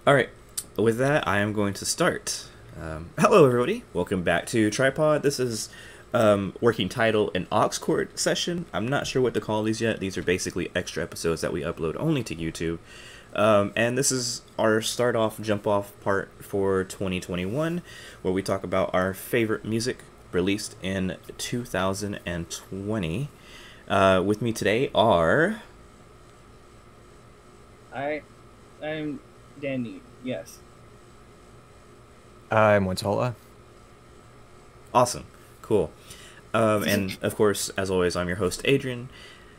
Alright, with that, I am going to start. Hello, everybody. Welcome back to Tripod. This is working title an aux cord session. I'm not sure what to call these yet. These are basically extra episodes that we upload only to YouTube. And this is our start-off, jump-off part for 2021, where we talk about our favorite music released in 2020. With me today are... I'm Dani, yes. I'm Wontolla. Awesome. Cool. And of course, as always, I'm your host, Adrian.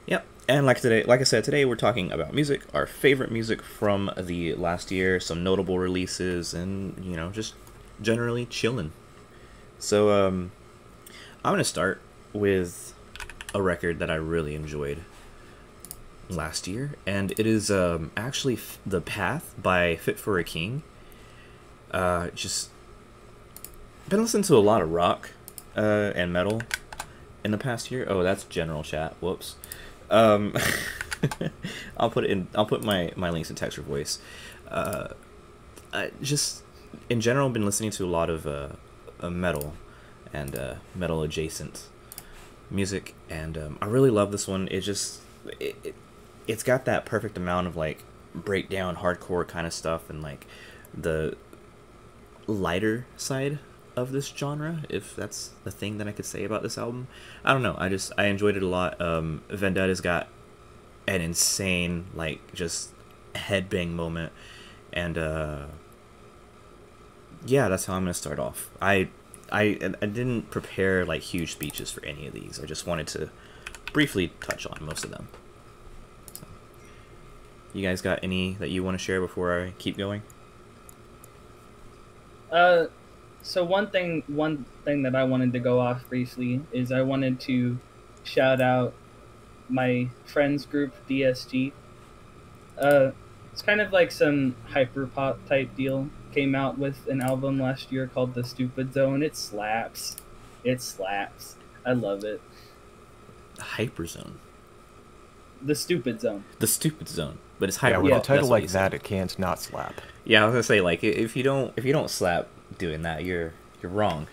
Yep. And like I said, today we're talking about music, our favorite music from the last year, some notable releases, and, you know, just generally chilling. So, I'm going to start with a record that I really enjoyed last year, and it is actually The Path by Fit for a King. Just been listening to a lot of rock and metal in the past year. Oh, that's general chat. Whoops. I'll put my links in text or voice. I just in general been listening to a lot of metal and metal adjacent music, and I really love this one. It's got that perfect amount of like breakdown hardcore kind of stuff, and like the lighter side of this genre, if that's the thing that I could say about this album. I don't know, I enjoyed it a lot. Vendetta's got an insane, like, just headbang moment, and yeah, that's how I'm gonna start off. I didn't prepare like huge speeches for any of these. I just wanted to briefly touch on most of them. So, you guys got any that you want to share before I keep going? So one thing that I wanted to go off briefly is I wanted to shout out my friends group DSG. It's kind of like some hyper pop type deal. Came out with an album last year called The Stupid Zone. It slaps. It slaps. I love it. Hyperzone. The Stupid Zone. The Stupid Zone, but it's hyper. Yeah, with pop, a title that's what like you that, said. it can't not slap. Yeah, I was gonna say, like, if you don't slap doing that, you're wrong.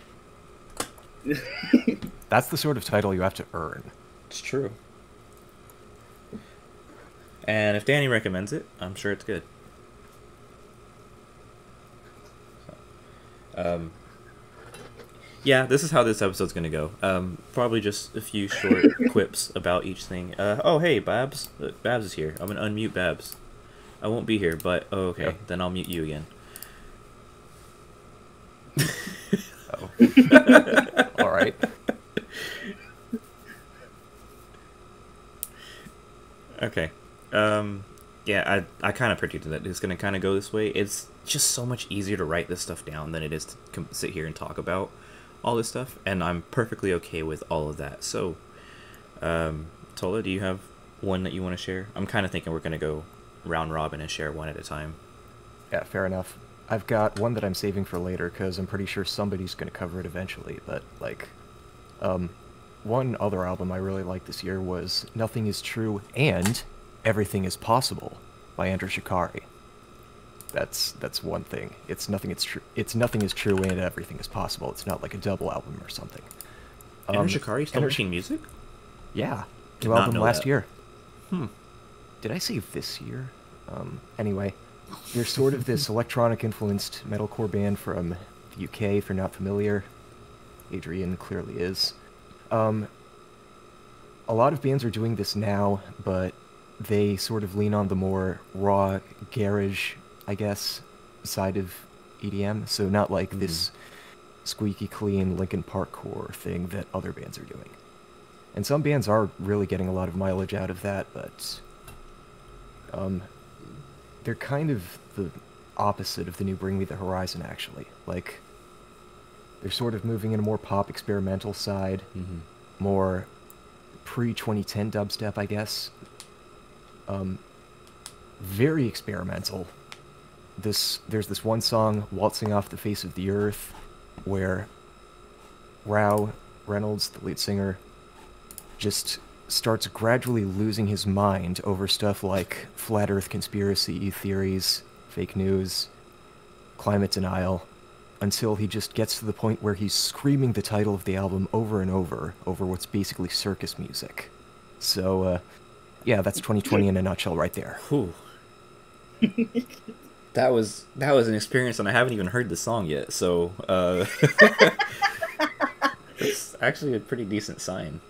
That's the sort of title you have to earn. It's true. And if Dani recommends it, I'm sure it's good. So, yeah, this is how this episode's gonna go. Probably just a few short quips about each thing. Oh, hey, Babs. Look, Babs is here. I'm gonna unmute Babs. I won't be here, but oh, okay. Yep. Then I'll mute you again. Oh. All right. Okay. Yeah, I kind of predicted that it's going to kind of go this way. It's just so much easier to write this stuff down than it is to sit here and talk about all this stuff, and I'm perfectly okay with all of that. So, Tola, do you have one that you want to share? I'm kind of thinking we're going to go round robin and share one at a time. Yeah, fair enough. I've got one that I'm saving for later because I'm pretty sure somebody's going to cover it eventually. But like, one other album I really liked this year was "Nothing Is True and Everything Is Possible" by Andrew Shikari. That's one thing. It's nothing is true and everything is possible. It's not like a double album or something. Andrew Shikari still making music? Yeah, Did new not album know last that. year. Hmm. Did I say this year? Anyway, they're sort of this electronic-influenced metalcore band from the UK, if you're not familiar. Adrian clearly is. A lot of bands are doing this now, but they sort of lean on the more raw, garage, I guess, side of EDM. So not like this squeaky clean Linkin Park core thing that other bands are doing. And some bands are really getting a lot of mileage out of that, but they're kind of the opposite of the new Bring Me the Horizon, actually. Like, they're sort of moving in a more pop experimental side, more pre-2010 dubstep, I guess. Very experimental. There's this one song, "Waltzing Off the Face of the Earth," where Rao Reynolds, the lead singer, just starts gradually losing his mind over stuff like flat earth conspiracy theories, fake news, climate denial, until he just gets to the point where he's screaming the title of the album over and over what's basically circus music. So, yeah, that's 2020 in a nutshell right there. Whew. That was an experience, and I haven't even heard the song yet, so it's actually a pretty decent sign.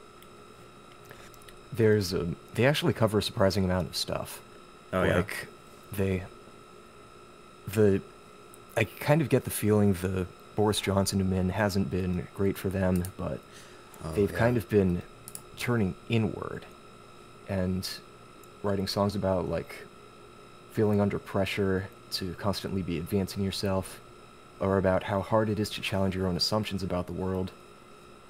They actually cover a surprising amount of stuff. Oh, yeah? I kind of get the feeling the Boris Johnson min hasn't been great for them, but they've kind of been turning inward and writing songs about, like, feeling under pressure to constantly be advancing yourself, or about how hard it is to challenge your own assumptions about the world.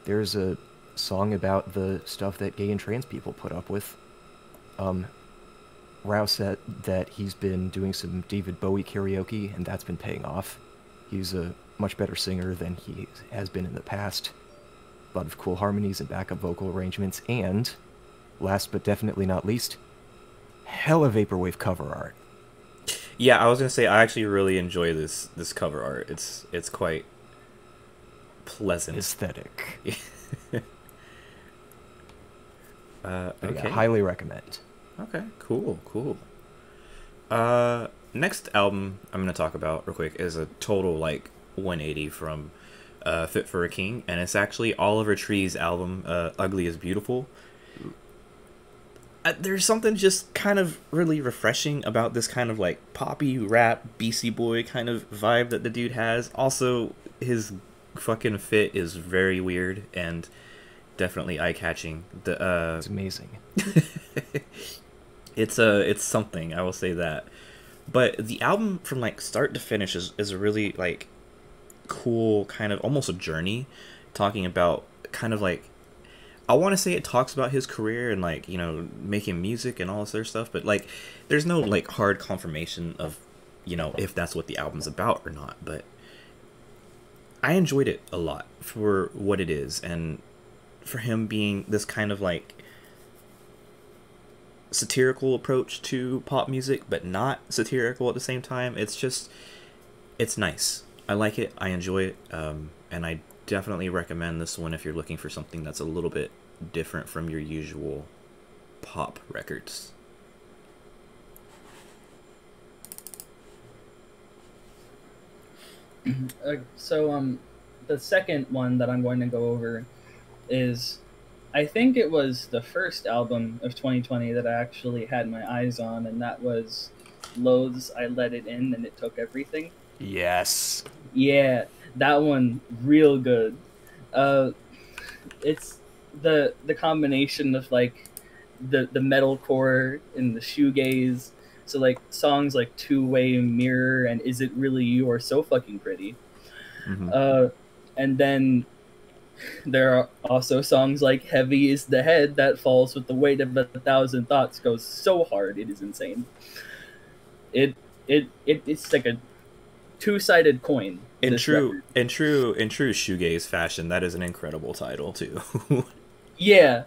There's a song about the stuff that gay and trans people put up with. Rao said that he's been doing some David Bowie karaoke, and that's been paying off. He's a much better singer than he has been in the past. A lot of cool harmonies and backup vocal arrangements, and, last but definitely not least, hella vaporwave cover art. Yeah, I was gonna say I actually really enjoy this cover art. It's quite pleasant. Aesthetic. Okay. Yeah, highly recommend. Okay, cool. Next album I'm gonna talk about real quick is a total like 180 from Fit for a King, and it's actually Oliver Tree's album, Ugly is Beautiful. There's something just kind of really refreshing about this kind of like poppy rap BC Boy kind of vibe that the dude has. Also, his fucking fit is very weird and definitely eye-catching. It's amazing. It's something, I will say that. But the album from like start to finish is really like cool, kind of almost a journey, talking about kind of like, I want to say it talks about his career and like, you know, making music and all this other stuff, but like there's no like hard confirmation of, you know, if that's what the album's about or not. But I enjoyed it a lot for what it is, and for him being this kind of like satirical approach to pop music, but not satirical at the same time. It's nice. I like it. I enjoy it. And I definitely recommend this one if you're looking for something that's a little bit different from your usual pop records. So the second one that I'm going to go over is, I think it was the first album of 2020 that I actually had my eyes on, and that was Loathes I Let It In and It Took Everything. Yes. Yeah, that one real good. It's the combination of like the metalcore and the shoegaze. So like songs like Two Way Mirror and Is It Really You are so fucking pretty. Mm-hmm. And then there are also songs like Heavy Is the Head That Falls with the Weight of 1,000 Thoughts goes so hard it is insane. It's like a two-sided coin. In true shoegaze fashion, that is an incredible title too. Yeah.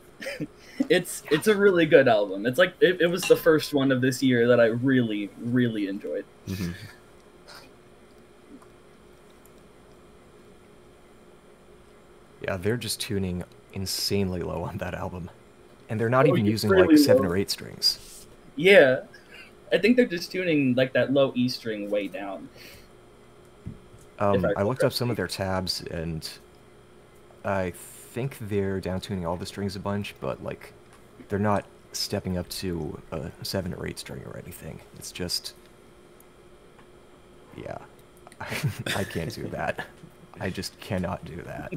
It's a really good album. It's like it was the first one of this year that I really, really enjoyed. Mm-hmm. Yeah, they're just tuning insanely low on that album. And they're not even using really like 7 low. or 8 strings. Yeah. I think they're just tuning like that low E string way down. I looked up some of their tabs, and I think they're down tuning all the strings a bunch, but like they're not stepping up to a 7 or 8 string or anything. It's just, yeah, I can't do that. I just cannot do that.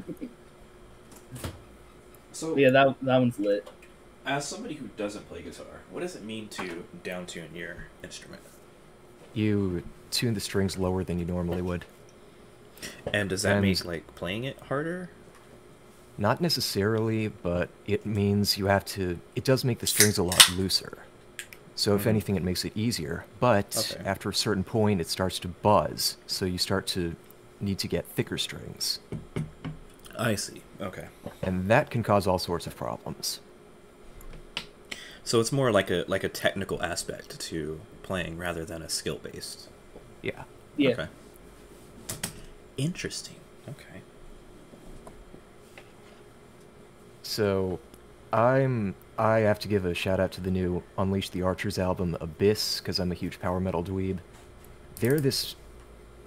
So yeah, that one's lit. As somebody who doesn't play guitar, what does it mean to down tune your instrument? You tune the strings lower than you normally would. And does that make like playing it harder? Not necessarily, but it means you have to... It does make the strings a lot looser. So if anything, it makes it easier. But after a certain point, it starts to buzz. So you start to need to get thicker strings. I see. Okay. And that can cause all sorts of problems. So it's more like a technical aspect to playing rather than a skill-based. Yeah. Yeah. Okay. Interesting. Okay. So, I have to give a shout out to the new Unleash the Archers album, Abyss, because I'm a huge power metal dweeb. They're this,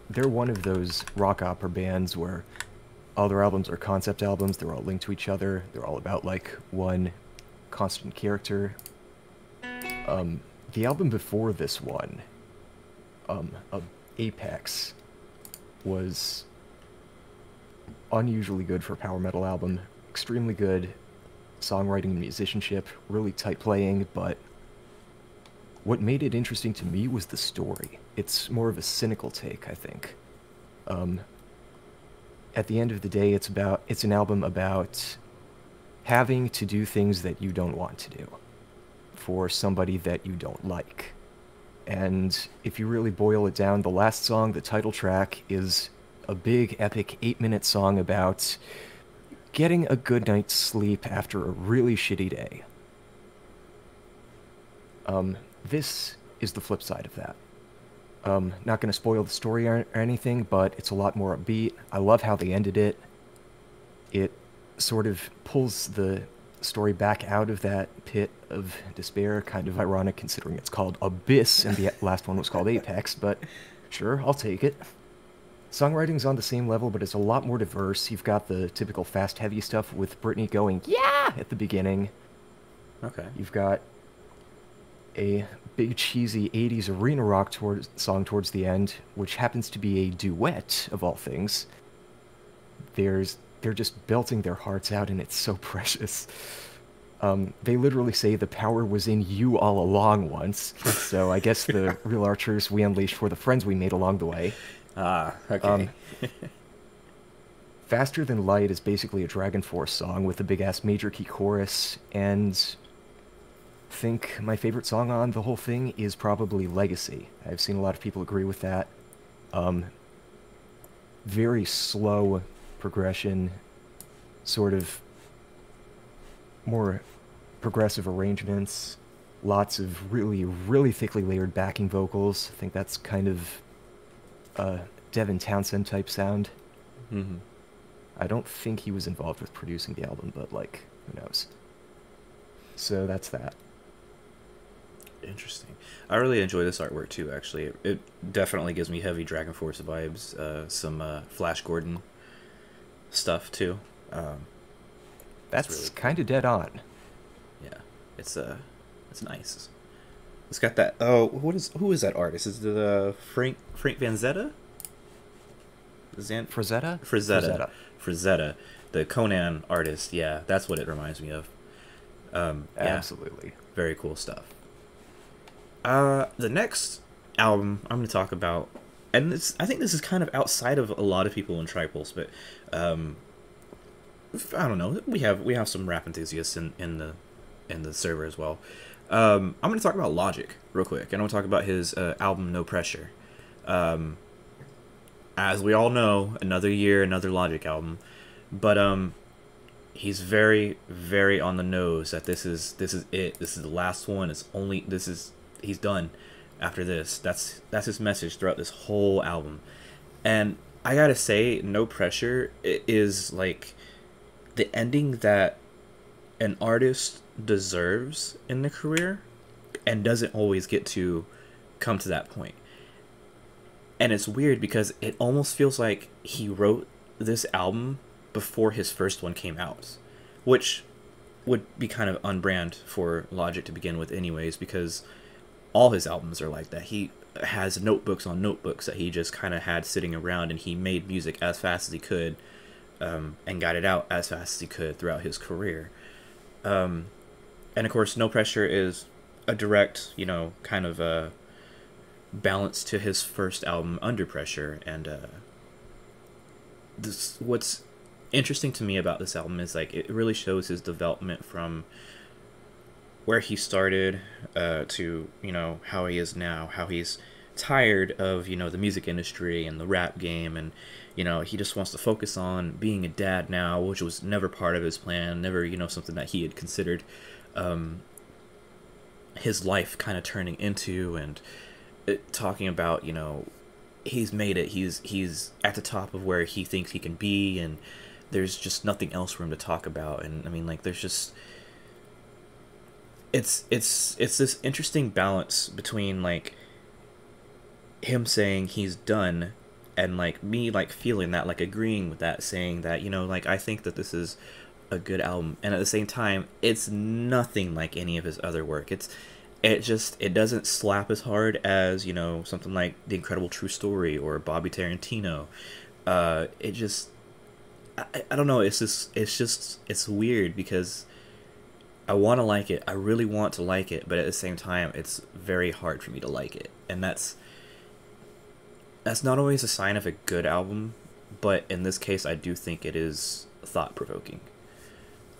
they're one of those rock opera bands where all their albums are concept albums. They're all linked to each other. They're all about like one constant character. The album before this one, Apex, was unusually good for a power metal album. Extremely good songwriting and musicianship, really tight playing, but what made it interesting to me was the story. It's more of a cynical take, I think. At the end of the day, it's an album about having to do things that you don't want to do for somebody that you don't like. And if you really boil it down, the last song, the title track, is a big, epic 8-minute song about getting a good night's sleep after a really shitty day. This is the flip side of that. Not going to spoil the story or anything, but it's a lot more upbeat. I love how they ended it. It sort of pulls the story back out of that pit of despair. Kind of ironic considering it's called Abyss and the last one was called Apex, but sure, I'll take it. Songwriting's on the same level, but it's a lot more diverse. You've got the typical fast, heavy stuff with Britney going, yeah, at the beginning. Okay. You've got a big, cheesy 80s arena rock song towards the end, which happens to be a duet, of all things. They're just belting their hearts out, and it's so precious. They literally say the power was in you all along once, so I guess the real archers we unleashed were the friends we made along the way. Ah, okay. Faster Than Light is basically a Dragon Force song with a big-ass major key chorus, and I think my favorite song on the whole thing is probably Legacy. I've seen a lot of people agree with that. Very slow progression, sort of more progressive arrangements, lots of really, really thickly layered backing vocals. I think that's kind of Devin Townsend type sound. Mm-hmm. I don't think he was involved with producing the album, but like, who knows? So that's that. Interesting. I really enjoy this artwork too, actually. It definitely gives me heavy Dragon Force vibes, some Flash Gordon stuff too. That's really kind of dead on. Yeah, it's nice. It's got that. Oh, who is that artist? Is it Frank Vanzetta? Frazetta, the Conan artist. Yeah, that's what it reminds me of. Yeah, Absolutely. very cool stuff. The next album I'm going to talk about, and I think this is kind of outside of a lot of people in Tripulse, but I don't know. We have some rap enthusiasts in the server as well. I'm going to talk about Logic real quick, and I'm going to talk about his album No Pressure. As we all know, another year, another Logic album, but he's very, very on the nose that this is it. This is the last one. He's done after this. That's his message throughout this whole album. And I gotta say, No Pressure is like the ending that an artist deserves in their career and doesn't always get to come to that point. And it's weird because it almost feels like he wrote this album before his first one came out, which would be kind of unbrand for Logic to begin with anyways, because all his albums are like that. He has notebooks on notebooks that he just kind of had sitting around, and he made music as fast as he could, and got it out as fast as he could throughout his career. And of course, No Pressure is a direct, kind of a balance to his first album, Under Pressure. And what's interesting to me about this album is like it really shows his development from where he started to how he is now, how he's tired of the music industry and the rap game, and he just wants to focus on being a dad now, which was never part of his plan, never something that he had considered his life kind of turning into, and talking about he's made it. He's at the top of where he thinks he can be, and there's just nothing else for him to talk about. And I mean, like, there's just it's this interesting balance between like him saying he's done and like me like feeling that, like agreeing with that, saying that, you know, like I think that this is a good album, and at the same time it's nothing like any of his other work. It doesn't slap as hard as, you know, something like The Incredible True Story or Bobby Tarantino. It just I don't know, it's weird because I want to like it. I really want to like it, but at the same time it's very hard for me to like it. And that's not always a sign of a good album, but in this case I do think it is thought-provoking.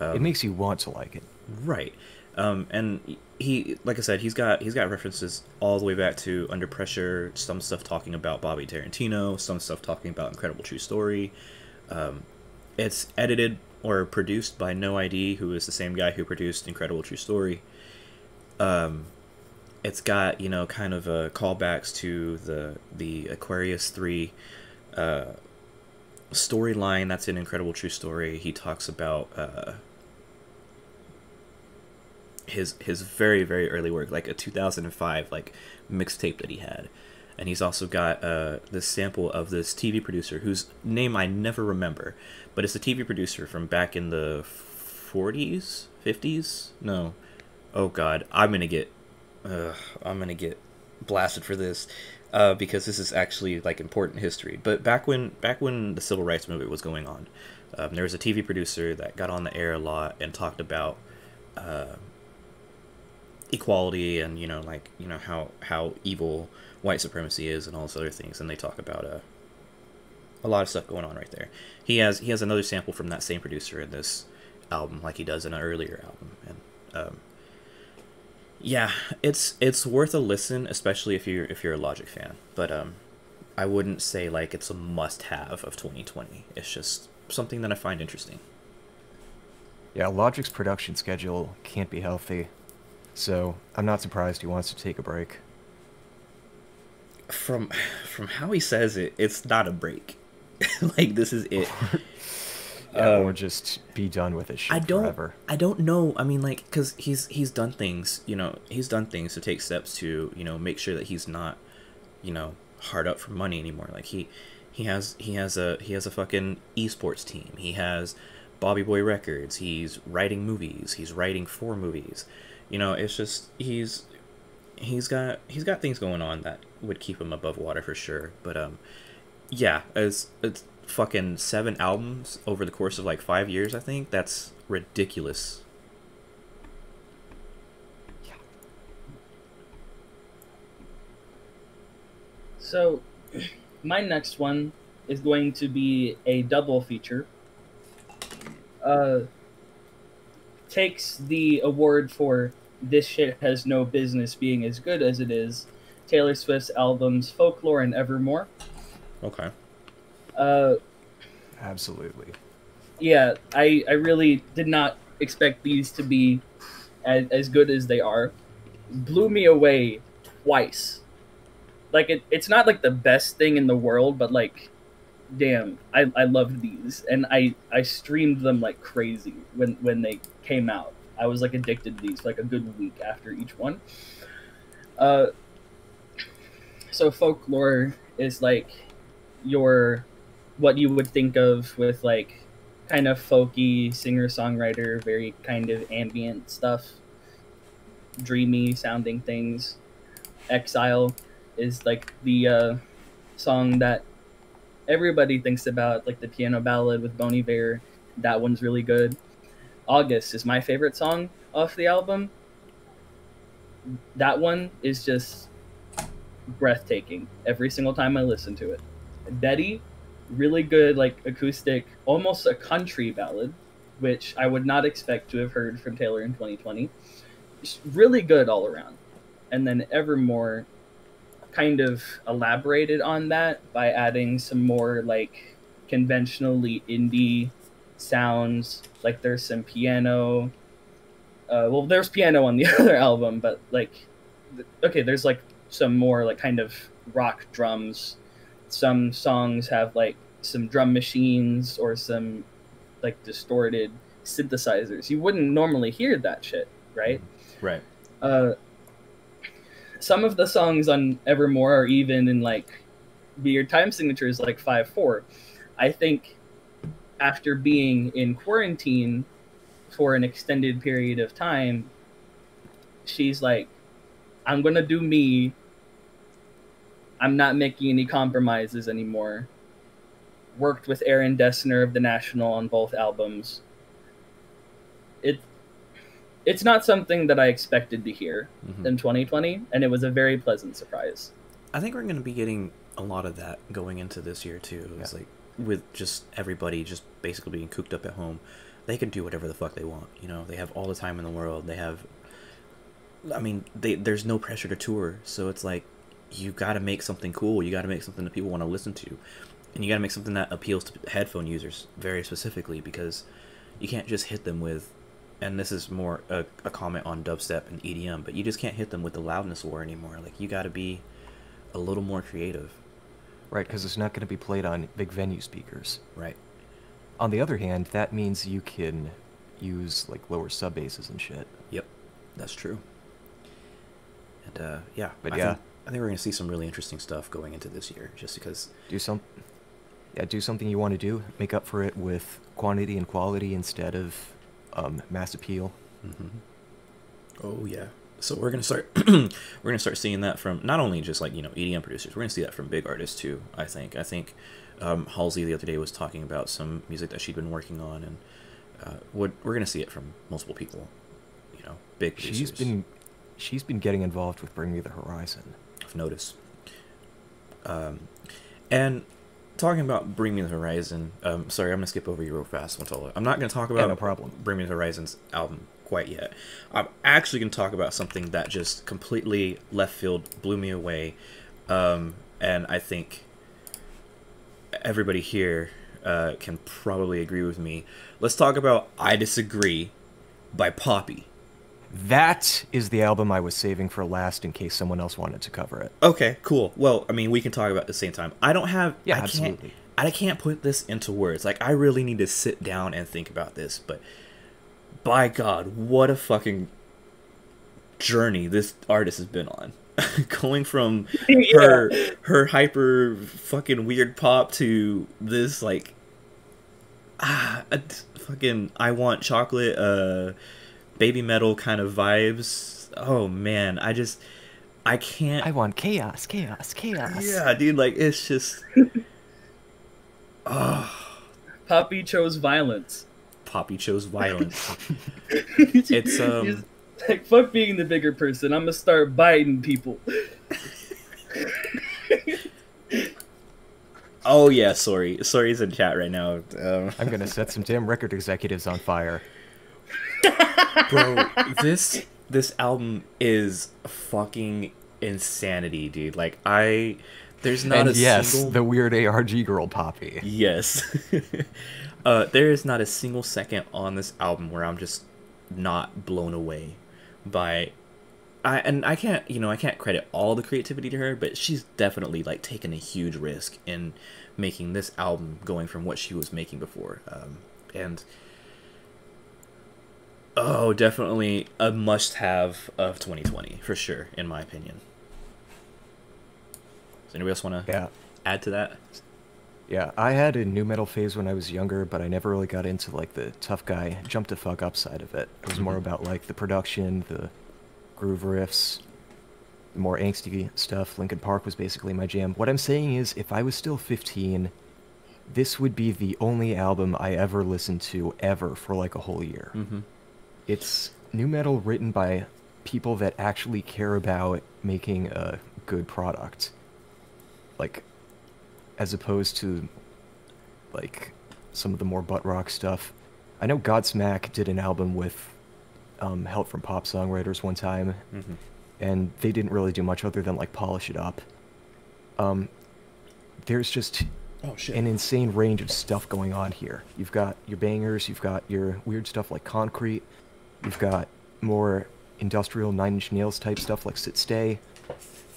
It makes you want to like it. Right. And he, like I said, he's got references all the way back to Under Pressure, some stuff talking about Bobby Tarantino, some stuff talking about Incredible True Story. It's edited or produced by No ID, who is the same guy who produced Incredible True Story. It's got, you know, kind of callbacks to the Aquarius 3 storyline that's in Incredible True Story. He talks about his very, very early work, like a 2005 like mixtape that he had. And he's also got this sample of this TV producer whose name I never remember, but it's a TV producer from back in the 40s, 50s. No, oh god, I'm gonna get blasted for this because this is actually like important history. But back when the civil rights movement was going on, there was a TV producer that got on the air a lot and talked about equality and, you know, like, you know, how evil white supremacy is and all those other things. And they talk about a lot of stuff going on right there. He has another sample from that same producer in this album, like he does in an earlier album. And yeah, it's worth a listen, especially if you're a Logic fan. But I wouldn't say like it's a must-have of 2020. It's just something that I find interesting. Yeah, Logic's production schedule can't be healthy, so I'm not surprised he wants to take a break. From how he says it, it's not a break. Like, this is it. Yeah, or just be done with it shit forever. I don't know. I mean, like, because he's done things, you know, he's done things to take steps to, you know, make sure that he's not, you know, hard up for money anymore. Like, he has a fucking esports team. He has Bobby Boy Records. He's writing movies. He's writing for movies. You know, it's just he's got things going on that would keep him above water for sure. But yeah, it's fucking 7 albums over the course of like 5 years, I think. That's ridiculous. Yeah. So my next one is going to be a double feature. Takes the award for "This Shit Has No Business Being As Good As It Is," Taylor Swift's albums Folklore and Evermore. Okay. Absolutely. Yeah, I really did not expect these to be as good as they are. Blew me away twice. Like, it's not like the best thing in the world, but like, damn, I loved these. And I streamed them like crazy when they came out. I was like addicted to these for like a good week after each one. So Folklore is like what you would think of with like kind of folky singer-songwriter, very kind of ambient stuff, dreamy sounding things. Exile is like the song that everybody thinks about, like the piano ballad with Bon Iver. That one's really good. August is my favorite song off the album. That one is just breathtaking every single time I listen to it. Betty, really good, like acoustic, almost a country ballad, which I would not expect to have heard from Taylor in 2020. It's really good all around. And then Evermore kind of elaborated on that by adding some more like conventionally indie sounds. Like there's some piano. Well, there's piano on the other album, but like, okay, there's like some more like kind of rock drums some songs have like some drum machines or some like distorted synthesizers. You wouldn't normally hear that shit, right? Right. Some of the songs on Evermore are even in like weird time signatures like 5/4. I think after being in quarantine for an extended period of time, she's like, I'm gonna do me. I'm not making any compromises anymore. Worked with Aaron Dessner of The National on both albums. It's not something that I expected to hear in 2020, and it was a very pleasant surprise. I think we're going to be getting a lot of that going into this year too. It's like with just everybody just basically being cooped up at home, they can do whatever the fuck they want. You know, they have all the time in the world. They have, I mean, there's no pressure to tour, so it's like you got to make something cool. You got to make something that people want to listen to, and you got to make something that appeals to headphone users very specifically, because you can't just hit them with, and this is more a comment on dubstep and EDM, but you just can't hit them with the loudness war anymore. Like, you got to be a little more creative. Right, because it's not going to be played on big venue speakers. Right. On the other hand, that means you can use like lower sub basses and shit. Yep, that's true. And yeah, but I think we're gonna see some really interesting stuff going into this year, just because. Do something you want to do. Make up for it with quantity and quality instead of mass appeal. Oh yeah. So we're gonna start seeing that from not only just like, you know, EDM producers. We're gonna see that from big artists too. I think Halsey the other day was talking about some music that she'd been working on, and we're gonna see it from multiple people. You know, big producers. She's been getting involved with Bring Me the Horizon. I've noticed. And talking about Bring Me the Horizon, sorry, I'm gonna skip over you real fast, Wontolla. I'm not gonna talk about no problem. Bring Me the Horizon's album quite yet. I'm actually gonna talk about something that just completely left field blew me away, and I think everybody here can probably agree with me. Let's talk about I Disagree by Poppy. That is the album I was saving for last in case someone else wanted to cover it. Okay, cool. Well, I mean, we can talk about it at the same time. Absolutely. I can't put this into words. Like, I really need to sit down and think about this, but by God, what a fucking journey this artist has been on. Going from her hyper fucking weird pop to this, like, fucking I Want Chocolate, baby metal kind of vibes. Oh man, I can't. I want chaos, chaos, chaos. Yeah, dude, like, it's just. Poppy chose violence. Poppy chose violence. It's like, fuck being the bigger person. I'm gonna start biting people. Oh yeah, Sorry's in chat right now. I'm gonna set some damn record executives on fire. Bro, this album is fucking insanity, dude. Like, there's not single... the weird ARG girl Poppy. Yes. There is not a single second on this album where I'm just not blown away by... I can't credit all the creativity to her, but she's definitely, like, taken a huge risk in making this album going from what she was making before. Oh, definitely a must-have of 2020, for sure, in my opinion. Does anybody else want to add to that? Yeah, I had a new metal phase when I was younger, but I never really got into, like, the tough guy, jump to fuck up side of it. It was more about, like, the production, the groove riffs, the more angsty stuff. Linkin Park was basically my jam. What I'm saying is, if I was still 15, this would be the only album I ever listened to ever for, like, a whole year. It's new metal written by people that actually care about making a good product. Like, as opposed to, like, some of the more butt rock stuff. I know Godsmack did an album with help from pop songwriters one time, and they didn't really do much other than, like, polish it up. There's just an insane range of stuff going on here. You've got your bangers, you've got your weird stuff like Concrete, you've got more industrial Nine Inch Nails type stuff like Sit Stay.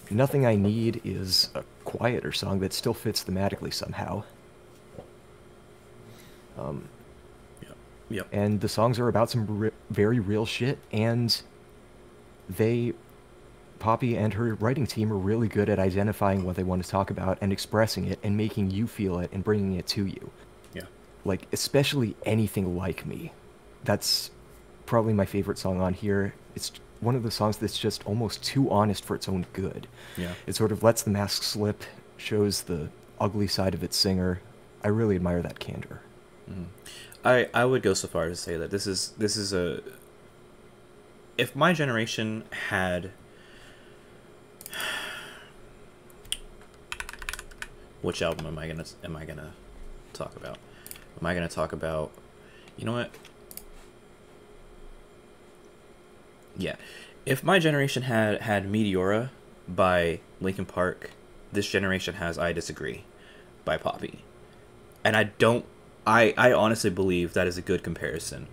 Nothing I Need is a quieter song that still fits thematically somehow. Yep. And the songs are about some very real shit, and Poppy and her writing team are really good at identifying what they want to talk about and expressing it and making you feel it and bringing it to you. Yeah. Like, especially Anything Like Me. That's probably my favorite song on here. It's one of the songs that's just almost too honest for its own good. Yeah. It sort of lets the mask slip, shows the ugly side of its singer. I really admire that candor. Mm-hmm. I would go so far as to say that this is a, if my generation had, which album am I gonna talk about? Am I gonna talk about, you know what? Yeah, if my generation had Meteora by Linkin Park, this generation has I Disagree by Poppy, and I honestly believe that is a good comparison.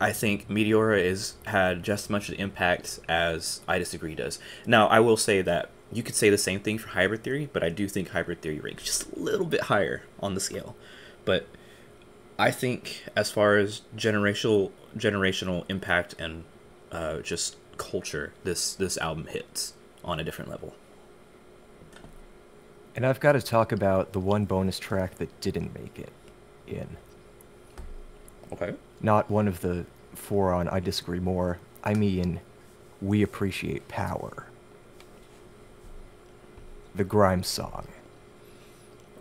I think Meteora had just as much an impact as I Disagree does. Now, I will say that you could say the same thing for Hybrid Theory, but I do think Hybrid Theory ranks just a little bit higher on the scale. But I think as far as generational impact and just culture, this album hits on a different level. And I've got to talk about the one bonus track that didn't make it in. Okay. Not one of the 4 on I Disagree More. I mean, We Appreciate Power. The Grimes song.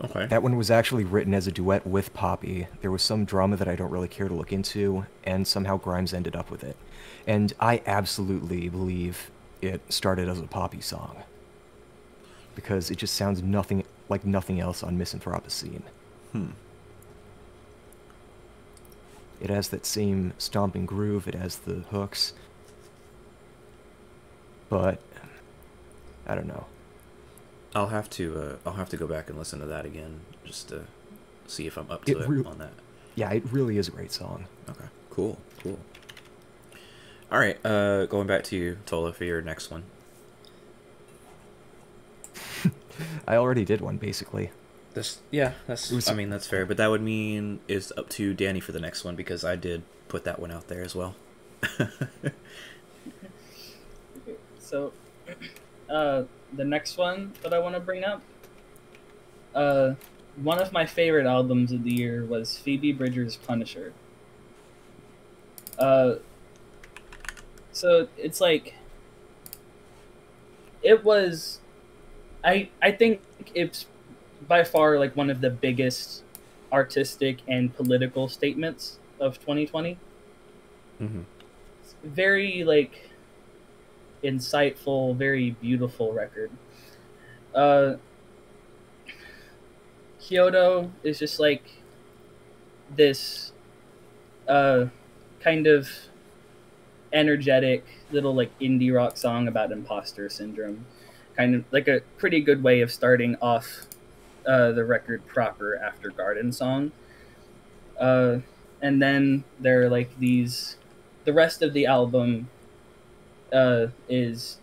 Okay. That one was actually written as a duet with Poppy. There was some drama that I don't really care to look into, and somehow Grimes ended up with it. And I absolutely believe it started as a Poppy song. Because it just sounds nothing like nothing else on Misanthropocene. It has that same stomping groove, it has the hooks. But I don't know. I'll have to go back and listen to that again just to see if I'm up to it on that. Yeah, it really is a great song. Okay. Cool. All right, going back to you, Tola, for your next one. I already did one, basically. That's fair, but that would mean it's up to Dani for the next one because I did put that one out there as well. So, the next one that I want to bring up, one of my favorite albums of the year was Phoebe Bridgers' Punisher. So it's like, it was, I think it's by far like one of the biggest artistic and political statements of 2020. Mm-hmm. It's very like insightful, very beautiful record. Kyoto is just like this kind of energetic little like indie rock song about imposter syndrome, kind of like a pretty good way of starting off the record proper after Garden Song. And then there are like the rest of the album is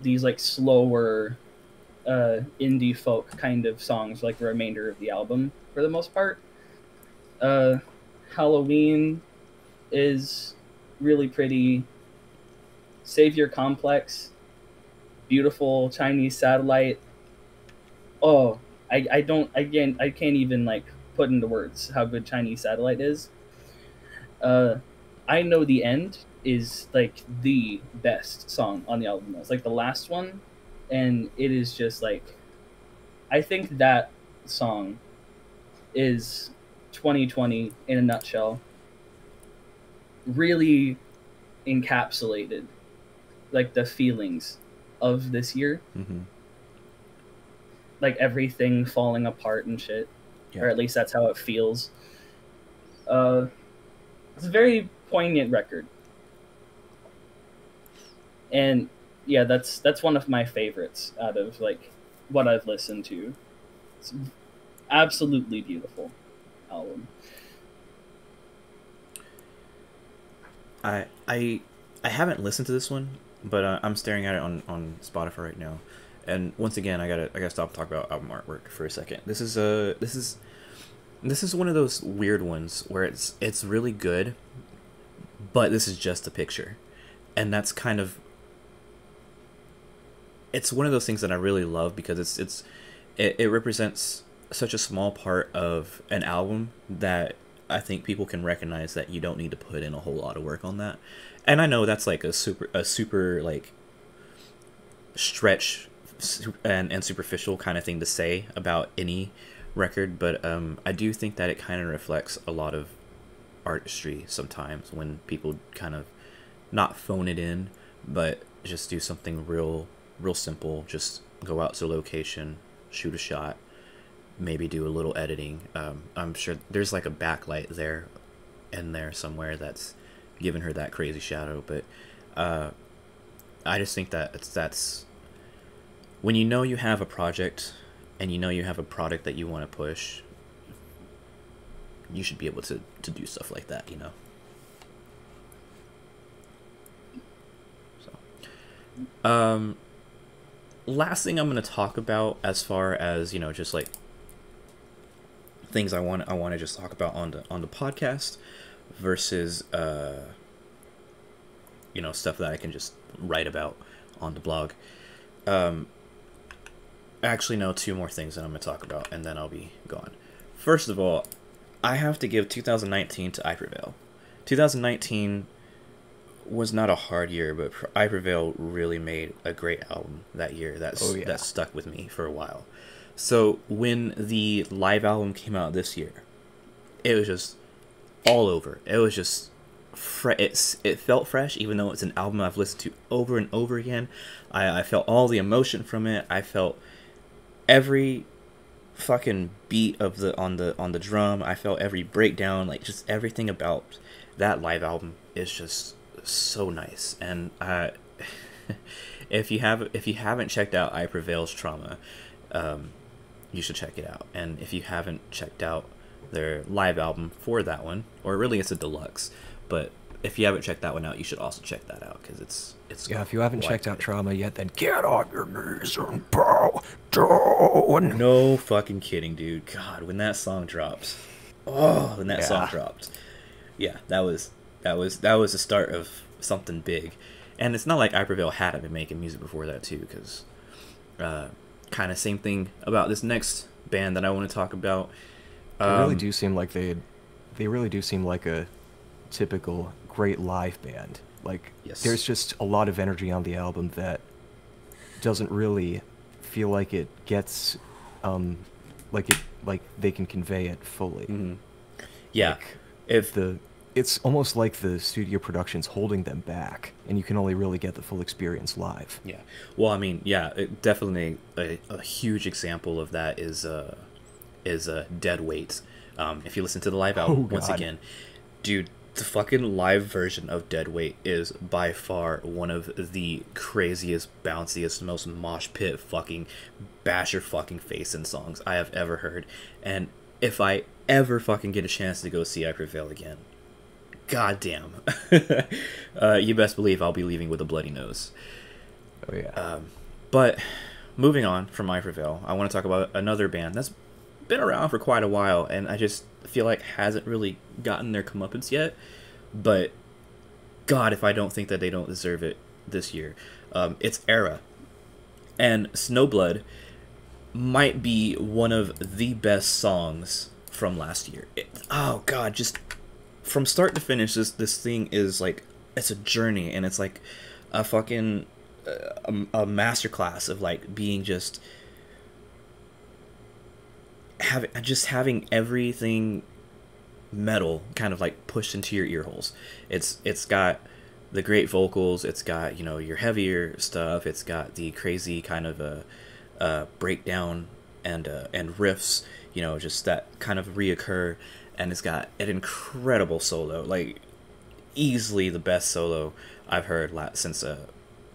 these like slower indie folk kind of songs, like the remainder of the album for the most part. Halloween is really pretty. Savior Complex, beautiful. Chinese Satellite. Oh, I can't even like put into words how good Chinese Satellite is. I Know the End is like the best song on the album. It's like the last one, and it is just like, I think that song is 2020 in a nutshell. Really encapsulated like the feelings of this year. Mm-hmm. Like everything falling apart and shit. Yeah. Or at least that's how it feels. It's a very poignant record. And yeah, that's one of my favorites out of like what I've listened to. It's absolutely beautiful album. I haven't listened to this one, but I'm staring at it on Spotify right now, and once again, I gotta stop talking about album artwork for a second. This is one of those weird ones where it's really good, but this is just a picture, and that's kind of, it's one of those things that I really love because it represents such a small part of an album that I think people can recognize that you don't need to put in a whole lot of work on that. And I know that's like a super like stretch and superficial kind of thing to say about any record, but I do think that it kind of reflects a lot of artistry sometimes when people kind of not phone it in, but just do something real simple. Just go out to a location, shoot a shot, maybe do a little editing. I'm sure there's like a backlight there in there somewhere that's giving her that crazy shadow, but I just think that that's when you know you have a project and you know you have a product that you want to push, you should be able to do stuff like that, you know. So last thing I'm going to talk about, as far as, you know, just like things I want to just talk about on the podcast versus you know, stuff that I can just write about on the blog. Actually, no, two more things that I'm going to talk about, and then I'll be gone. First of all, I have to give 2019 to I Prevail. 2019 was not a hard year, but I Prevail really made a great album that year that stuck with me for a while. So when the live album came out this year, it was just all over. It was just it felt fresh, even though it's an album I've listened to over and over again. I felt all the emotion from it. I felt every fucking beat of on the drum. I felt every breakdown, like just everything about that live album is just so nice. And if you haven't checked out I Prevail's Trauma, you should check it out. And if you haven't checked out their live album for that one, or really it's a deluxe, but if you haven't checked that one out, you should also check that out, because it's yeah. If you haven't checked out Trauma yet, then get on your knees and bow down. No fucking kidding, dude. God, when that song drops, song dropped, yeah, that was the start of something big. And it's not like I Prevail hadn't been making music before that too, because kind of same thing about this next band that I want to talk about. They really do seem like a typical great live band. Like, yes. There's just a lot of energy on the album that doesn't really feel like it gets like they can convey it fully. Mm-hmm. Yeah. Like, it's almost like the studio production's holding them back, and you can only really get the full experience live. Yeah. Well, I mean, yeah, definitely a huge example of that is Dead Weight. If you listen to the live album, once again, dude, the fucking live version of Dead Weight is by far one of the craziest, bounciest, most mosh pit fucking bash your fucking face in songs I have ever heard. And if I ever fucking get a chance to go see I Prevail again, goddamn, you best believe I'll be leaving with a bloody nose. Oh yeah. But moving on from I Prevail, I want to talk about another band that's been around for quite a while, and I just feel like hasn't really gotten their comeuppance yet. But God, if I don't think that they don't deserve it this year. It's Era, and Snowblood might be one of the best songs from last year. Oh God, just from start to finish, this thing is like, it's a journey, and it's like a fucking a masterclass of like being just having everything metal kind of like pushed into your ear holes. It's got the great vocals, it's got, you know, your heavier stuff, it's got the crazy kind of breakdown and riffs, you know, just that kind of reoccur, and it's got an incredible solo, like easily the best solo I've heard since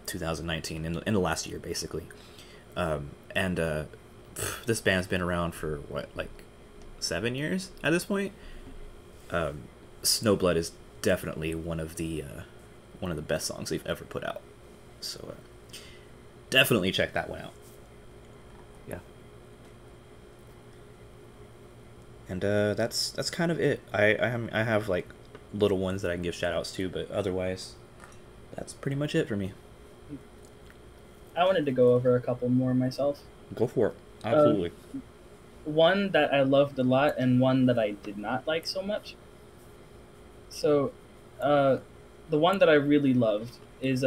2019, in the last year basically. This band's been around for what, like 7 years at this point. Snowblood is definitely one of the best songs they've ever put out. So definitely check that one out. And that's kind of it. I have like little ones that I can give shout outs to, but otherwise, that's pretty much it for me. I wanted to go over a couple more myself. Go for it. Absolutely. One that I loved a lot and one that I did not like so much. So, the one that I really loved is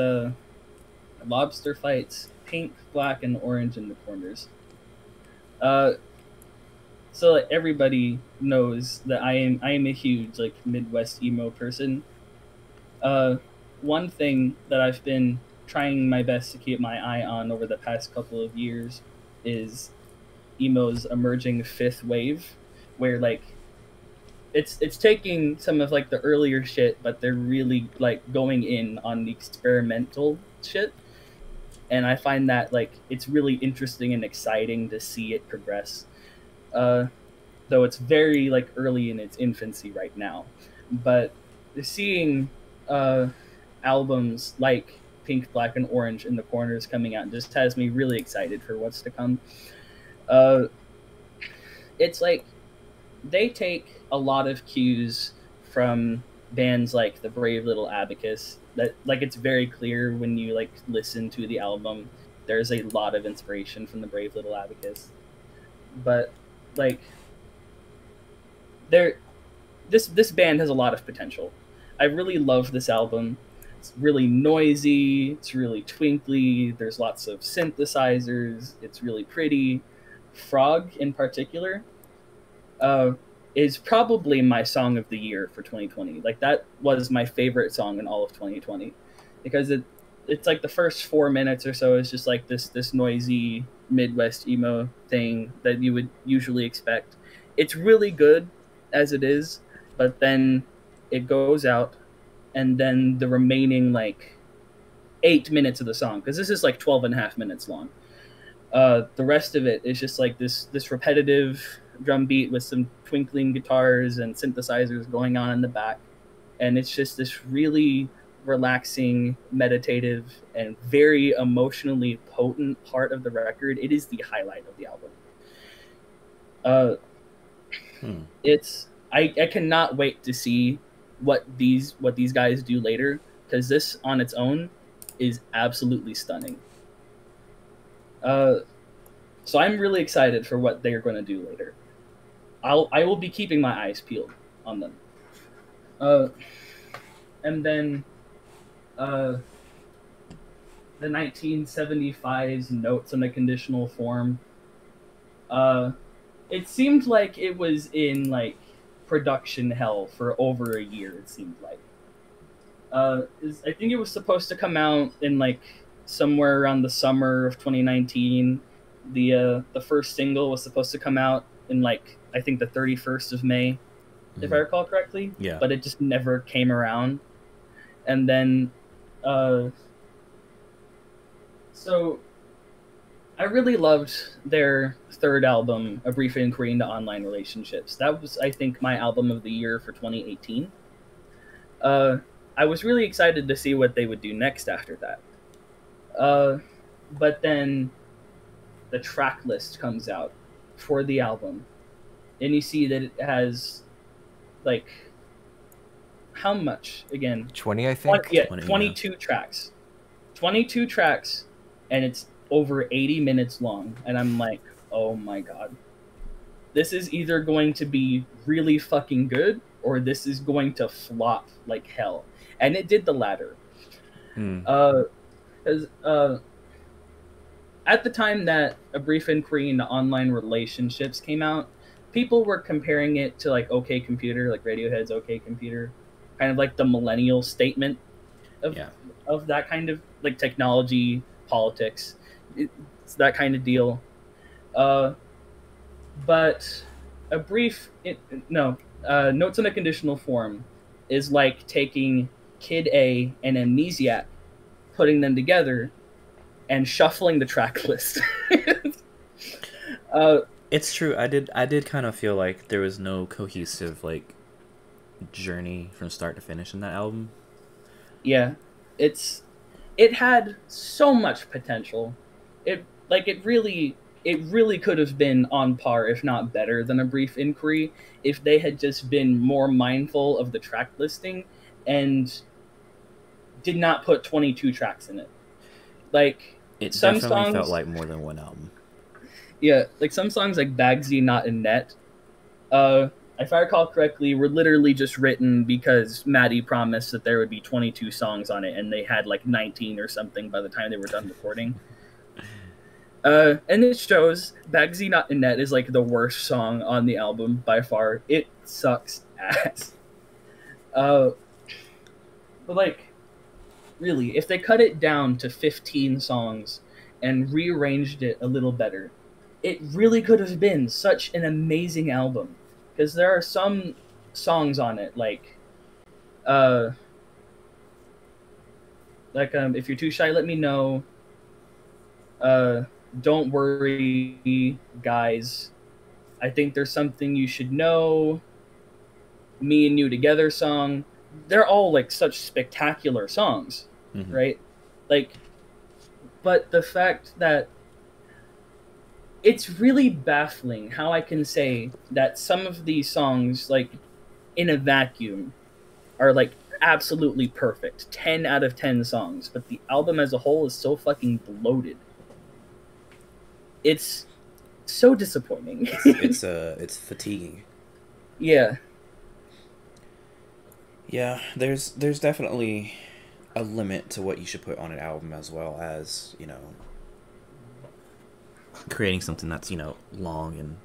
Lobster fights pink, black, and orange in the corners. So like, everybody knows that I am a huge like Midwest emo person. One thing that I've been trying my best to keep my eye on over the past couple of years is emo's emerging fifth wave, where like it's taking some of like the earlier shit, but they're really like going in on the experimental shit, and I find that like it's really interesting and exciting to see it progress. Uh, though it's very like early in its infancy right now, but seeing uh, albums like Pink, Black, and Orange in the corners coming out just has me really excited for what's to come. Uh, it's like they take a lot of cues from bands like the Brave Little Abacus. That like it's very clear when you like listen to the album. There's a lot of inspiration from the Brave Little Abacus, but like there, this band has a lot of potential. I really love this album. It's really noisy. It's really twinkly. There's lots of synthesizers. It's really pretty. Frog in particular is probably my song of the year for 2020. Like that was my favorite song in all of 2020 because it's like the first 4 minutes or so is just like this noisy Midwest emo thing that you would usually expect. It's really good as it is, but then it goes out, and then the remaining like 8 minutes of the song, because this is like 12 and a half minutes long, the rest of it is just like this repetitive drum beat with some twinkling guitars and synthesizers going on in the back, and it's just this really relaxing, meditative, and very emotionally potent part of the record. It is the highlight of the album. It's I cannot wait to see what these guys do later, because this on its own is absolutely stunning. So I'm really excited for what they're going to do later. I will be keeping my eyes peeled on them. And then the 1975's Notes on a Conditional Form. It seemed like it was in like production hell for over a year. It seemed like. I think it was supposed to come out in like somewhere around the summer of 2019. The first single was supposed to come out in like I think the 31st of May, if I recall correctly. Yeah. But it just never came around. And then, so I really loved their third album, A Brief Inquiry into Online Relationships. That was, I think, my album of the year for 2018. I was really excited to see what they would do next after that. But then the track list comes out for the album, and you see that it has, like, how much, again? 20, I think? 22 tracks. 22 tracks, and it's over 80 minutes long, and I'm like, oh my god. This is either going to be really fucking good, or this is going to flop like hell. And it did the latter. Because at the time that A Brief Inquiry into Online Relationships came out, people were comparing it to like OK Computer, like Radiohead's OK Computer, kind of like the millennial statement of that kind of like technology, politics, it's that kind of deal. But Notes on a Conditional Form is like taking Kid A and Amnesiac, putting them together, and shuffling the track list. It's true. I did kind of feel like there was no cohesive like journey from start to finish in that album. Yeah, it had so much potential. It really it really could have been on par, if not better, than A Brief Inquiry if they had just been more mindful of the track listing and did not put 22 tracks in it. Like, It some definitely songs, felt like more than one album. yeah, like some songs like Bagsy, Not in Net, if I recall correctly, were literally just written because Maddie promised that there would be 22 songs on it, and they had like 19 or something by the time they were done recording. And it shows. Bagsy Not in Net is like the worst song on the album by far. It sucks ass. But like, really, if they cut it down to 15 songs and rearranged it a little better, it really could have been such an amazing album. Because there are some songs on it, like If You're Too Shy, Let Me Know, Don't Worry, Guys, I Think There's Something You Should Know, Me and You Together song. They're all like such spectacular songs, right? Like, but the fact that it's really baffling how I can say that some of these songs, like, in a vacuum, are like absolutely perfect, 10 out of 10 songs, but the album as a whole is so fucking bloated. It's so disappointing. It's fatiguing. Yeah. Yeah, there's definitely a limit to what you should put on an album, as well as, you know, creating something that's, you know, long and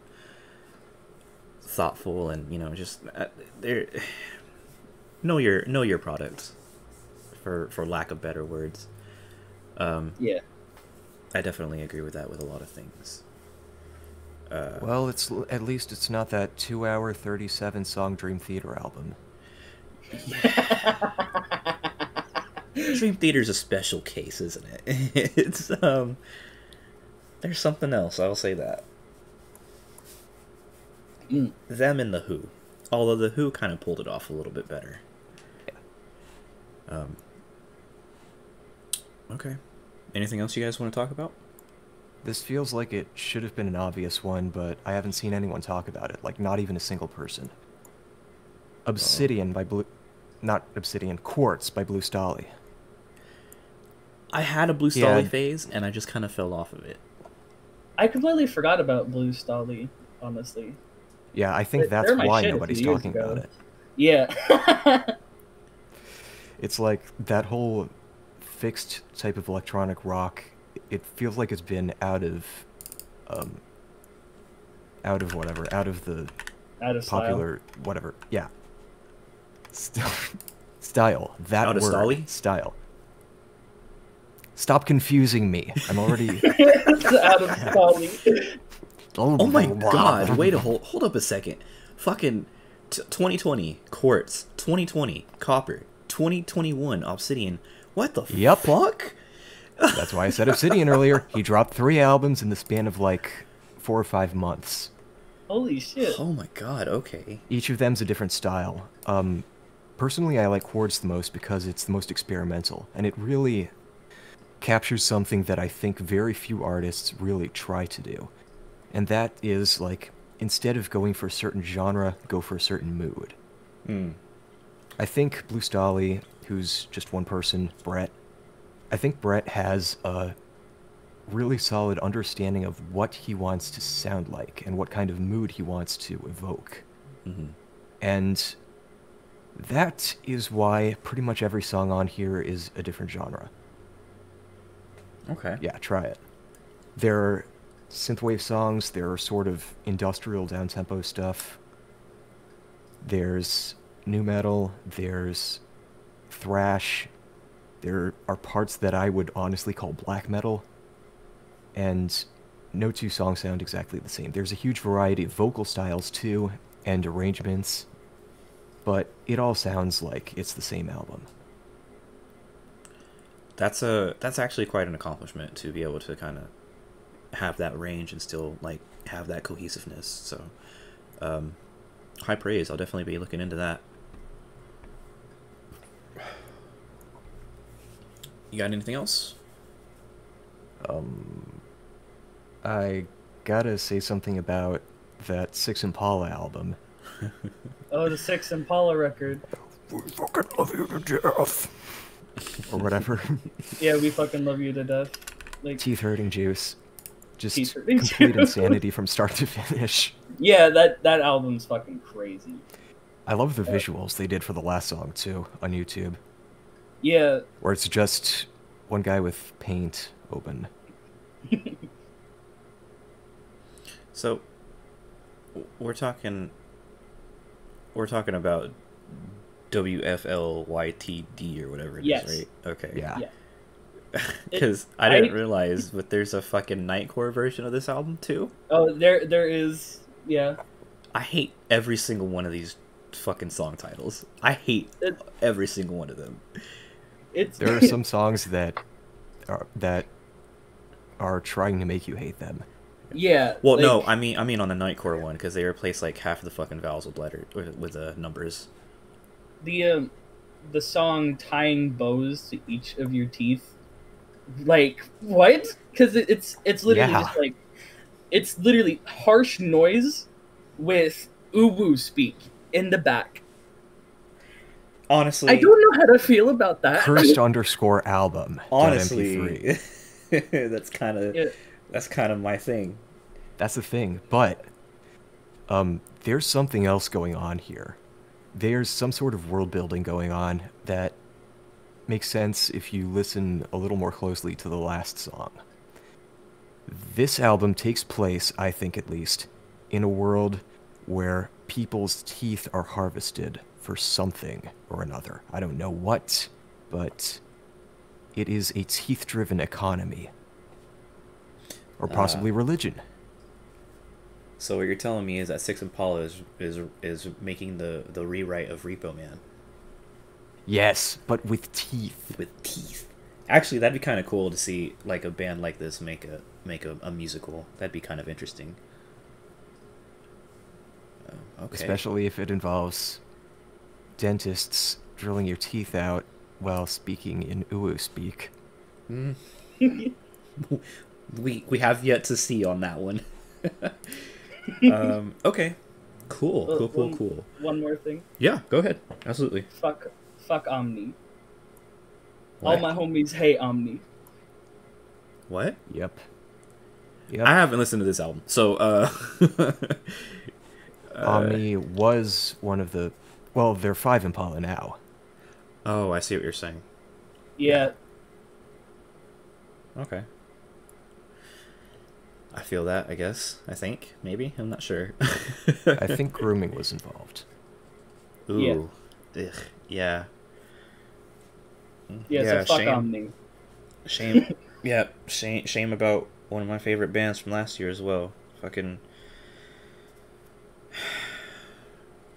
thoughtful, and, you know, just there. Know your product, for lack of better words. Yeah. I definitely agree with that with a lot of things. Well, at least it's not that 2-hour, 37-song Dream Theater album. Dream Theater's a special case, isn't it? It's there's something else, I'll say that. Them and The Who. Although The Who kind of pulled it off a little bit better. Yeah. Okay. Anything else you guys want to talk about? This feels like it should have been an obvious one, but I haven't seen anyone talk about it. Like, not even a single person. Obsidian by Blue... Not Obsidian. Quartz by Blue Stalli. I had a Blue Stalli phase, and I just kind of fell off of it. I completely forgot about Blue Stalli, honestly. Yeah, I think that's why nobody's talking about it. Yeah. It's like that whole fixed type of electronic rock, it feels like it's been out of the popular style. Whatever. Yeah. Style. That out of word. Stalli? Style. Stop confusing me. I'm already Out of Stalli. Oh my god, wait hold up a second. Fucking 2020 Quartz, 2020 Copper, 2021 Obsidian. What the fuck? That's why I said Obsidian earlier. He dropped 3 albums in the span of like 4 or 5 months. Holy shit. Oh my god, okay. Each of them's a different style. Personally, I like Quartz the most because it's the most experimental, and it really captures something that I think very few artists really try to do. And that is, like, instead of going for a certain genre, go for a certain mood. I think Blue Stalli, who's just one person, Brett, I think Brett has a really solid understanding of what he wants to sound like and what kind of mood he wants to evoke. And that is why pretty much every song on here is a different genre. Okay. Yeah, try it. There are synthwave songs, there are sort of industrial down-tempo stuff. There's nu metal, there's thrash, there are parts that I would honestly call black metal, and no two songs sound exactly the same. There's a huge variety of vocal styles too, and arrangements, but it all sounds like it's the same album. That's actually quite an accomplishment, to be able to kind of have that range and still, like, have that cohesiveness. So high praise. I'll definitely be looking into that. You got anything else? I gotta say something about that Six Impala album. Oh, the Six Impala record. We fucking love you to death. Or whatever. Yeah, we fucking love you to death. Like, Teeth hurting juice. Just Teeth hurting complete juice. insanity from start to finish. yeah, that album's fucking crazy. I love the visuals they did for the last song, too, on YouTube. Yeah. Where it's just one guy with paint open. So, we're talking about WFLYTD or whatever it Yes. is, right? Okay. Yeah. Because I didn't realize, but there's a fucking Nightcore version of this album too. Oh, there is. Yeah. I hate every single one of these fucking song titles. I hate every single one of them. There are some songs that are trying to make you hate them. Yeah. Well, like, no, I mean on the Nightcore one, because they replace like half of the fucking vowels with numbers. The song "Tying Bows to Each of Your Teeth," like what? Because it's literally just like it's literally harsh noise with uwu speak in the back. Honestly, I don't know how to feel about that. Cursed _ album. Honestly, .mp3. that's kind of my thing. That's the thing, but there's something else going on here. There's some sort of world building going on that makes sense if you listen a little more closely to the last song. This album takes place, I think at least, in a world where people's teeth are harvested for something or another. I don't know what, but it is a teeth-driven economy. Or possibly religion. So what you're telling me is that Six Impala is making the rewrite of Repo Man. Yes, but with teeth. With teeth. Actually, that'd be kind of cool to see like a band like this make a musical. That'd be kind of interesting. Okay. Especially if it involves dentists drilling your teeth out while speaking in uwu speak. We have yet to see on that one. Okay. Cool. One more thing. Yeah, go ahead. Absolutely. Fuck Omni. What? All my homies hate Omni. What? Yep. I haven't listened to this album, so Omni was one of the... Well, they're 5 Impala now. Oh, I see what you're saying. Yeah. Okay. I feel that, I guess. I think. Maybe. I'm not sure. I think grooming was involved. Ooh. Yeah. Ugh. Yeah. Yeah, so fuck shame. Omni. Shame. Yeah, shame about one of my favorite bands from last year as well. Fucking...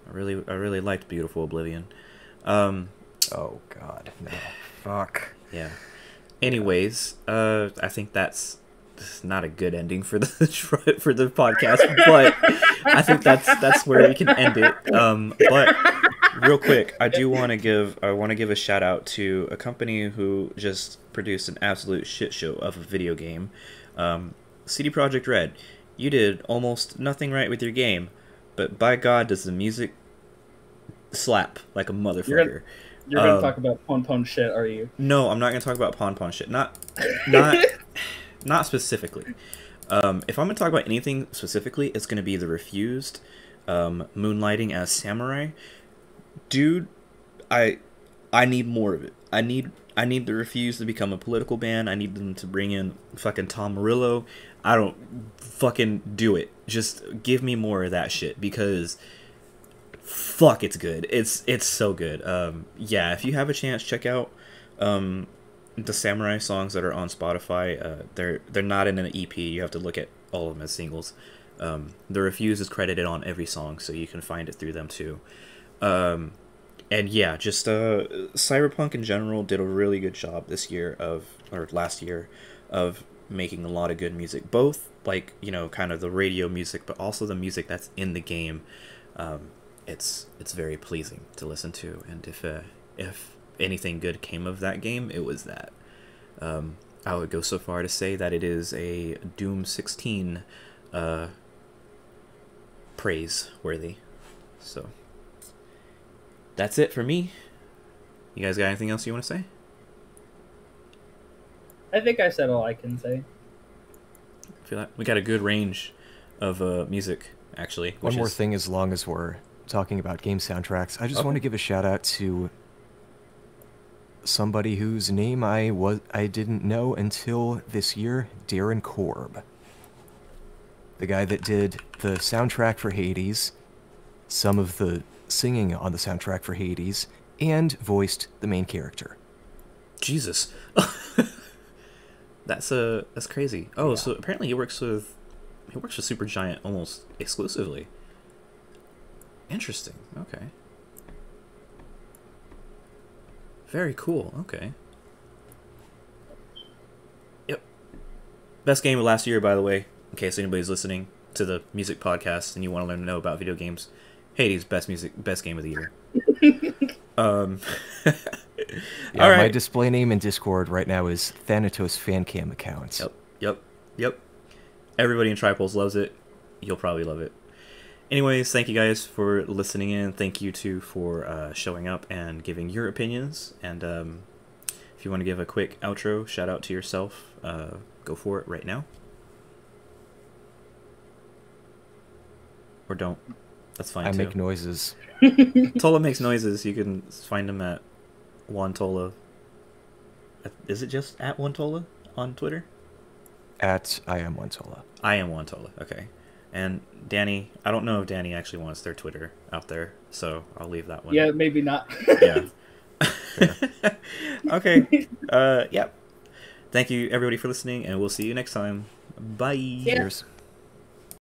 I really liked Beautiful Oblivion. Oh, God. No. Fuck. Yeah. Anyways, I think that's not a good ending for the for the podcast, but I think that's where we can end it. But real quick, I want to give a shout out to a company who just produced an absolute shit show of a video game. CD Projekt Red, you did almost nothing right with your game, but by God, does the music slap like a motherfucker. You're gonna talk about Pon Pon shit, are you? No, I'm not gonna talk about Pon Pon shit. Not specifically. If I'm gonna talk about anything specifically, it's gonna be The Refused, moonlighting as Samurai. Dude, I need more of it. I need The Refused to become a political band. I need them to bring in fucking Tom Morello. I don't fucking do it. Just give me more of that shit, because fuck, it's good. It's so good. Yeah, if you have a chance, check out the Samurai songs that are on Spotify. They're not in an EP. You have to look at all of them as singles. The Refuse is credited on every song, so you can find it through them too. And yeah, just Cyberpunk in general did a really good job last year of making a lot of good music, both like, you know, kind of the radio music, but also the music that's in the game. It's very pleasing to listen to, and if anything good came of that game, it was that. I would go so far to say that it is a Doom 16 praiseworthy. So that's it for me. You guys got anything else you want to say? I think I said all I can say. I feel like we got a good range of music, actually. One more thing, as long as we're talking about game soundtracks, I just want to give a shout out to somebody whose name I didn't know until this year, Darren Korb. The guy that did the soundtrack for Hades, some of the singing on the soundtrack for Hades, and voiced the main character. Jesus. That's crazy. Oh, yeah. So apparently he works with Supergiant almost exclusively. Interesting. Okay. Very cool. Okay. Yep. Best game of last year, by the way, in case anybody's listening to the music podcast and you want to learn to know about video games. Hades, best game of the year. Yeah, right. My display name in Discord right now is Thanatos Fancam account. Yep. Everybody in Tripulse loves it. You'll probably love it. Anyways, thank you guys for listening in. Thank you too for showing up and giving your opinions. And if you want to give a quick outro, shout out to yourself, go for it right now. Or don't. That's fine too. I make noises. Tolla makes noises. You can find him at Wontolla. Is it just at Wontolla on Twitter? At I am Wontolla. I am Wontolla. Okay. And Dani, I don't know if Dani actually wants their Twitter out there, so I'll leave that one. Yeah, maybe not. Yeah. Okay. Yep. Thank you everybody for listening, and we'll see you next time. Bye. Yeah. Cheers.